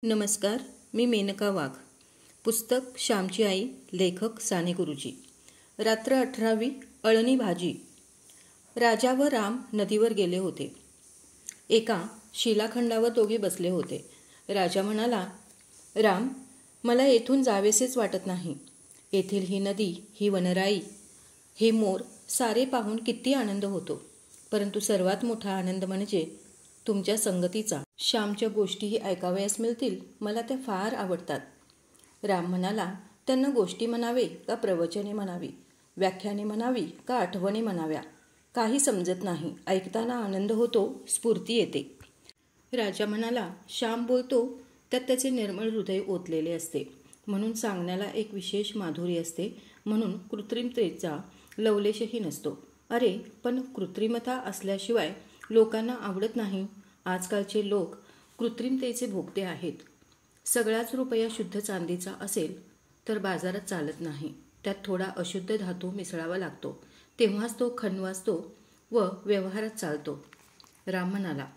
नमस्कार. मी मेनका वाघ. पुस्तक श्यामची आई. लेखक साने गुरुजी. रात्र 18वी. अळणी भाजी. राजा व राम नदीवर गेले होते. एका शिलाखंडावर दोघे बसले होते. राजा म्हणाला, राम, मला येथून जावेसेच वाटत नाही. येथील ही नदी, ही वनराई, हे मोर सारे पाहून किती आनंद होतो. परंतु सर्वात मोठा आनंद म्हणजे तुमच्या संगतीचा. श्यामच्या गोष्टीही ऐकावयास मिळतील. मला त्या फार आवडतात. राम म्हणाला, त्यांना गोष्टी म्हणावे का प्रवचने म्हणावी, व्याख्याने म्हणावी का आठवणी म्हणाव्या, काही समजत नाही. ऐकताना आनंद होतो, स्फूर्ती येते. राजा म्हणाला, श्याम बोलतो त्यात त्याचे निर्मळ हृदय ओतलेले असते, म्हणून सांगण्याला एक विशेष माधुरी असते. म्हणून कृत्रिमतेचा लवलेशही नसतो. अरे, पण कृत्रिमता असल्याशिवाय लोकांना आवडत नाही. आजकालचे लोक कृत्रिमतेचे भोगते आहेत. सगळाच रुपया शुद्ध चांदीचा असेल तर बाजारात चालत नाही. त्यात थोडा अशुद्ध धातू मिसळावा लागतो, तेव्हाच तो खणवाजतो व व्यवहारात चालतो. राम म्हणाला,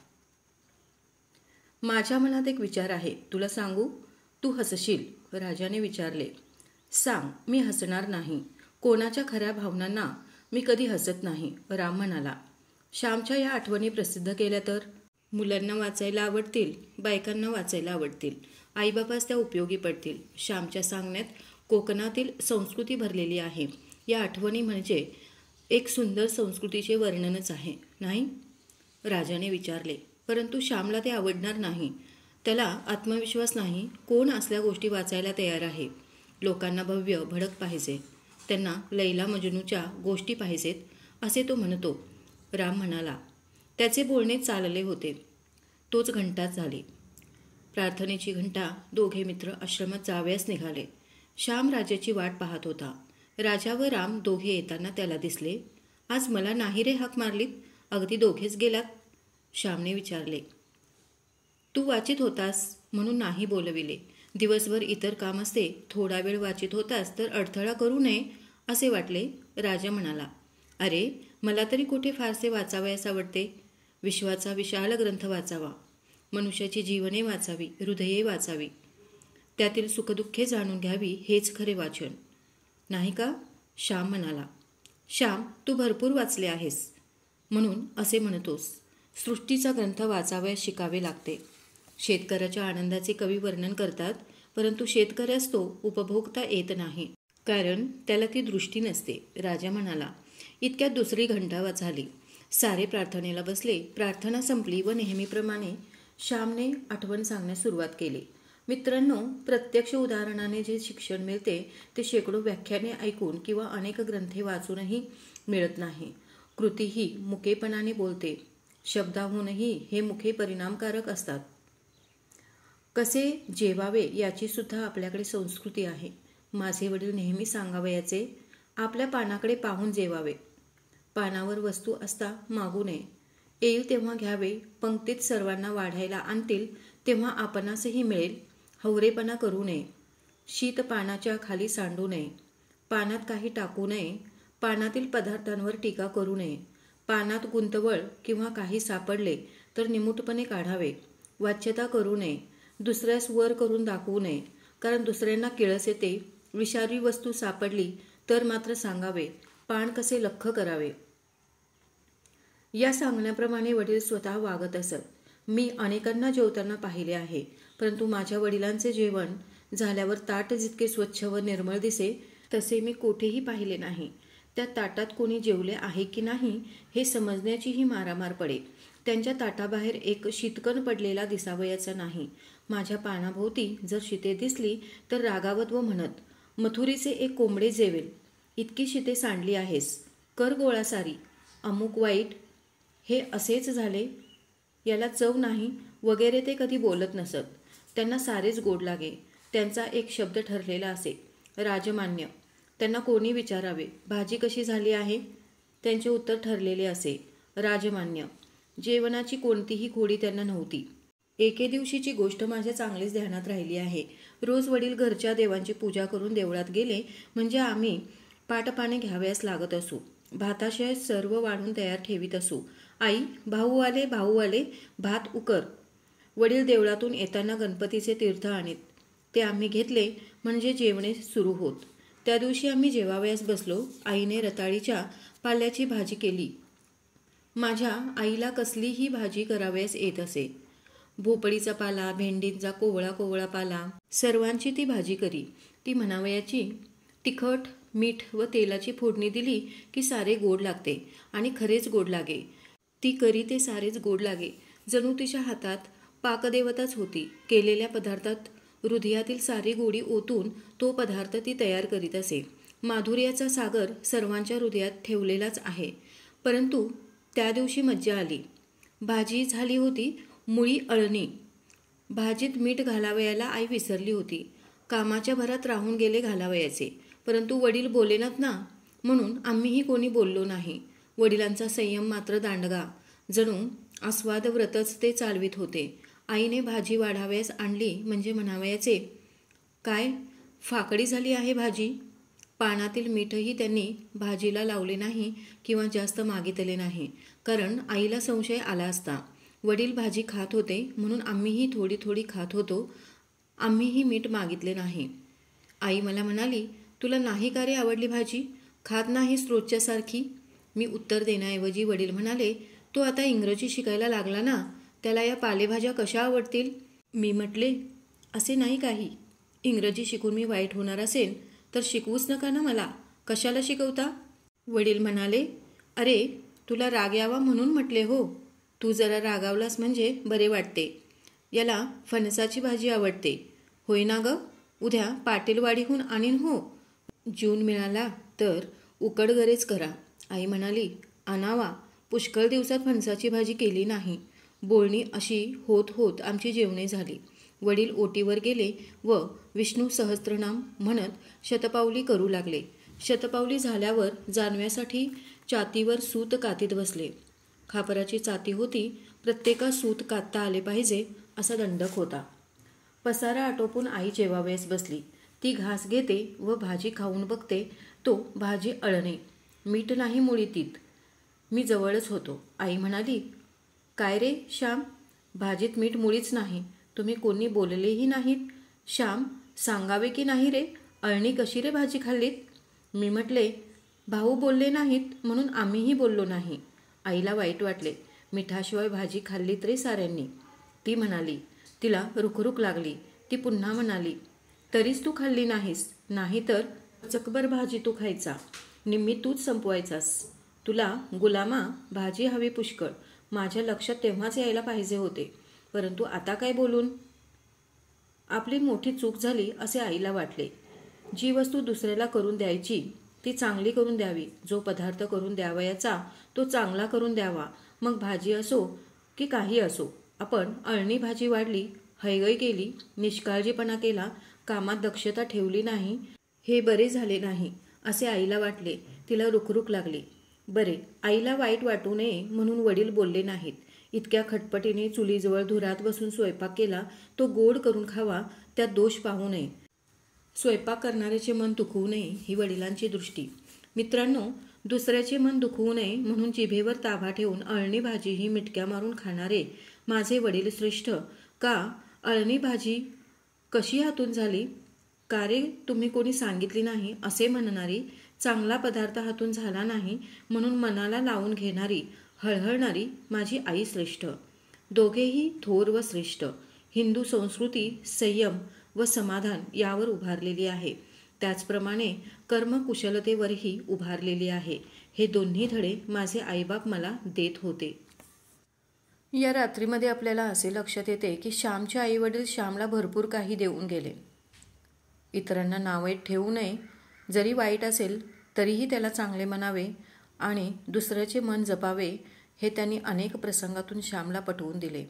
माझ्या मनात एक विचार आहे, तुला सांगू? तू हसशील. राजाने विचारले. सांग. मी हसणार नाही. कोणाच्या खऱ्या भावनांना मी कधी हसत नाही. राम म्हणाला, श्यामच्या या आठवणी प्रसिद्ध केल्या तर मुलांना वाचायला आवडतील, बायकांना वाचायला आवडतील, आईबापास त्या उपयोगी पडतील. श्यामच्या सांगण्यात कोकणातील संस्कृती भरलेली आहे. या आठवणी म्हणजे एक सुंदर संस्कृतीचे वर्णनच आहे, नाही? राजाने विचारले. परंतु श्यामला ते आवडणार नाही. त्याला आत्मविश्वास नाही. कोण असल्या गोष्टी वाचायला तयार आहे? लोकांना भव्य भडक पाहिजे, त्यांना लैला मजनूच्या गोष्टी पाहिजेत, असे तो म्हणतो. राम म्हणाला. त्याचे बोलणे चालले होते. तोच घंटाच झाली. प्रार्थनेची घंटा. दोघे मित्र आश्रमात जावयास निघाले. श्याम राजाची वाट पाहत होता. राजा व राम दोघे येताना त्याला दिसले. आज मला नाही रे हाक मारलीत? अगदी दोघेच गेलात? श्यामने विचारले. तू वाचित होतास म्हणून नाही बोलविले. दिवसभर इतर काम असते. थोडा वेळ वाचित होतास तर अडथळा करू नये असे वाटले. राजा म्हणाला, अरे, मला तरी कुठे फारसे वाचावयास आवडते. विश्वाचा विशाल ग्रंथ वाचावा. मनुष्याची जीवने वाचावी, हृदये वाचावी, त्यातील सुखदुःखे जाणून घ्यावी, हेच खरे वाचन, नाही का? श्याम म्हणाला. श्याम, तू भरपूर वाचले आहेस म्हणून असे म्हणतोस. सृष्टीचा ग्रंथ वाचावयास शिकावे लागते. शेतकऱ्याच्या आनंदाचे कवी वर्णन करतात, परंतु शेतकऱ्यास तो उपभोगता येत नाही, कारण त्याला ती दृष्टी नसते. राजा म्हणाला. इतक्यात दुसरी घंटा झाली. सारे प्रार्थनेला बसले. प्रार्थना संपली व नेहमीप्रमाणे श्यामने आठवण सांगण्यास सुरुवात केली. मित्रांनो, प्रत्यक्ष उदाहरणाने जे शिक्षण मिळते ते शेकडो व्याख्याने ऐकून किंवा अनेक ग्रंथे वाचूनही मिळत नाही. कृती ही मुकेपणाने बोलते. शब्दाहूनही हे मुखे परिणामकारक असतात. कसे जेवावे याची सुद्धा आपल्याकडे संस्कृती आहे. माझे वडील नेहमी सांगावयाचे, आपल्या पानाकडे पाहून जेवावे. पानावर वस्तू असता मागू नये. येईल तेव्हा घ्यावे. पंक्तीत सर्वांना वाढायला आणतील तेव्हा आपणासही मिळेल. हवरेपणा करू नये. शीत पानाच्या खाली सांडू नये. पानात काही टाकू नये. पानातील पदार्थांवर टीका करू नये. पानात गुंतवळ किंवा काही सापडले तर निमूटपणे काढावे. वाच्यता करू नये. दुसऱ्यास वर करून दाखवू नये, कारण दुसऱ्यांना किळस येते. विषारी वस्तू सापडली तर मात्र सांगावे. पान कसे लख्ख करावे. या सांगण्याप्रमाणे वडील स्वतः वागत असत. मी अनेकांना जेवताना पाहिले आहे, परंतु माझ्या वडिलांचे जेवण झाल्यावर ताट जितके स्वच्छ व निर्मळ दिसे तसे मी कोठेही पाहिले नाही. त्या ताटात कोणी जेवले आहे की नाही हे समजण्याचीही मारामार पडे. त्यांच्या ताटाबाहेर एक शीतकण पडलेला दिसावयाचा नाही. माझ्या पानाभोवती जर शीते दिसली तर रागावत व म्हणत, मथुरीचे एक कोंबडे जेवेल इतकी शीते सांडली आहेस, कर गोळा सारी. अमुक वाईट, हे असेच झाले, याला चव नाही वगैरे ते कधी बोलत नसत. त्यांना सारेच गोड लागे. त्यांचा एक शब्द ठरलेला असे, राजमान्य. त्यांना कोणी विचारावे, भाजी कशी झाली आहे? त्यांचे उत्तर ठरलेले असे, राजमान्य. जेवणाची कोणतीही खोडी त्यांना नव्हती. एके दिवशीची गोष्ट माझ्या चांगलीच ध्यानात राहिली आहे. रोज वडील घरच्या देवांची पूजा करून देवळात गेले म्हणजे आम्ही पाटपाने घ्यावयास लागत असू. भाताशिवाय सर्व वाढून तयार ठेवीत असू. आई, भाऊ आले, भाऊ आले, भात उकर. वडील देवळातून येताना गणपतीचे तीर्थ आणीत. ते आम्ही घेतले म्हणजे जेवणे सुरू होत. त्या दिवशी आम्ही जेवावयास बसलो. आईने रताळीच्या पाल्याची भाजी केली. माझ्या आईला कसलीही भाजी करावयास येत असे. भोपळीचा पाला, भेंडींचा कोवळा कोवळा पाला, सर्वांची ती भाजी करी. ती म्हणावयाची, तिखट, मीठ व तेलाची फोडणी दिली की सारे गोड लागते आणि खरेच गोड लागे. ती करी ते सारेच गोड लागे. जणू तिच्या हातात पाकदेवताच होती. केलेल्या पदार्थात हृदयातील सारी गोडी ओतून तो पदार्थ ती तयार करीत असे. माधुर्याचा सागर सर्वांच्या हृदयात ठेवलेलाच आहे. परंतु त्या दिवशी मज्जा आली. भाजी झाली होती मुळी अळणी. भाजीत मीठ घालावयाला आई विसरली होती. कामाच्या भरात राहून गेले घालावयाचे. परंतु वडील बोलेनात ना, म्हणून आम्हीही कोणी बोललो नाही. वडिलांचा संयम मात्र दांडगा. जणू आस्वाद व्रतच ते चालवित होते. आईने भाजी वाढावयास आणली म्हणजे म्हणावयाचे, काय फाकडी झाली आहे भाजी. पानातील मीठही त्यांनी भाजीला लावले नाही किंवा जास्त मागितले नाही, कारण आईला संशय आला असता. वडील भाजी खात होते म्हणून आम्हीही थोडी थोडी खात होतो. आम्हीही मीठ मागितले नाही. आई मला म्हणाली, तुला नाही का रे आवडली भाजी, खात नाहीस रोजच्यासारखी. मी उत्तर देण्याऐवजी वडील म्हणाले, तो आता इंग्रजी शिकायला लागला ना, त्याला या पालेभाज्या कशा आवडतील. मी म्हटले, असे नाही काही. इंग्रजी शिकून मी वाईट होणार असेल तर शिकवूच नका ना मला, कशाला शिकवता. वडील म्हणाले, अरे तुला राग यावा म्हणून म्हटले हो. तू जरा रागावलास म्हणजे बरे वाटते. याला फणसाची भाजी आवडते, होय ना ग. उद्या पाटीलवाडीहून आणीन हो. जून मिळाला तर उकडगरेच करा. आई म्हणाली, आणावा. पुष्कळ दिवसात फणसाची भाजी केली नाही. बोलणी अशी होत होत आमची जेवणे झाली. वडील ओटीवर गेले व विष्णू सहस्त्रनाम म्हणत शतपावली करू लागले. शतपावली झाल्यावर जानव्यासाठी चातीवर सूत कातीत बसले. खापराची चाती होती. प्रत्येकास सूत कातता आले पाहिजे असा दंडक होता. पसारा आटोपून आई जेवावयास बसली. ती घास घेते व भाजी खाऊन बघते, तो भाजी अळणे. मीठ नाही मुळी तीत. मी जवळच होतो. आई म्हणाली, काय रे श्याम, भाजीत मीठ मुळीच नाही. तुम्ही कोणी बोललेही नाहीत. श्याम, सांगावे की नाही रे, अळणी कशी रे भाजी खाल्लीत. मी म्हटले, भाऊ बोलले नाहीत म्हणून आम्हीही बोललो नाही. आईला वाईट वाटले. मिठाशिवाय भाजी खाल्लीत रे साऱ्यांनी. ती म्हणाली. तिला रुखरुख लागली. ती पुन्हा म्हणाली, तरीच तू खाल्ली नाहीस. नाही तर चकभर भाजी तू खायचा, निम्मी तूच संपवायचास. तुला गुलामा भाजी हवी पुष्कळ. माझ्या लक्षात तेव्हाच यायला पाहिजे होते, परंतु आता काय बोलून. आपली मोठी चूक झाली असे आईला वाटले. जी वस्तू दुसऱ्याला करून द्यायची ती चांगली करून द्यावी. जो पदार्थ करून द्यावयाचा तो चांगला करून द्यावा. मग भाजी असो की काही असो. आपण अळणी भाजी वाढली, हैगई केली, निष्काळजीपणा केला, कामात दक्षता ठेवली नाही, हे बरे झाले नाही असे आईला वाटले. तिला रुखरुख लागली. बरे, आईला वाईट वाटू नये म्हणून वडील बोलले नाहीत. इतक्या खटपटीने चुलीजवळ धुरात बसून स्वयंपाक केला, तो गोड करून खावा, त्यात दोष पाहू नये. स्वयंपाक करणाऱ्याचे मन दुखवू नये ही वडिलांची दृष्टी. मित्रांनो, दुसऱ्याचे मन दुखवू नये म्हणून जिभेवर ताबा ठेवून अळणी भाजी ही मिटक्या मारून खाणारे माझे वडील श्रेष्ठ. का अळणी भाजी कशी हातून झाली, का रे तुम्ही कोणी सांगितली नाही असे म्हणणारी, चांगला पदार्थ हातून झाला नाही म्हणून मनाला लावून घेणारी, हळहळणारी माझी आई श्रेष्ठ. दोघेही थोर व श्रेष्ठ. हिंदू संस्कृती संयम व समाधान यावर उभारलेली आहे. त्याचप्रमाणे कर्मकुशलतेवरही उभारलेली आहे. हे दोन्ही धडे माझे आईबाप मला देत होते. या रात्रीमध्ये आपल्याला असे लक्षात येते की श्यामचे आईवडील श्यामला भरपूर काही देऊन गेले. इतरांना नावे ठेवू नये, जरी वाईट असेल तरीही त्याला चांगले म्हणावे आणि दुसऱ्याचे मन जपावे, हे त्यांनी अनेक प्रसंगातून श्यामला पटवून दिले.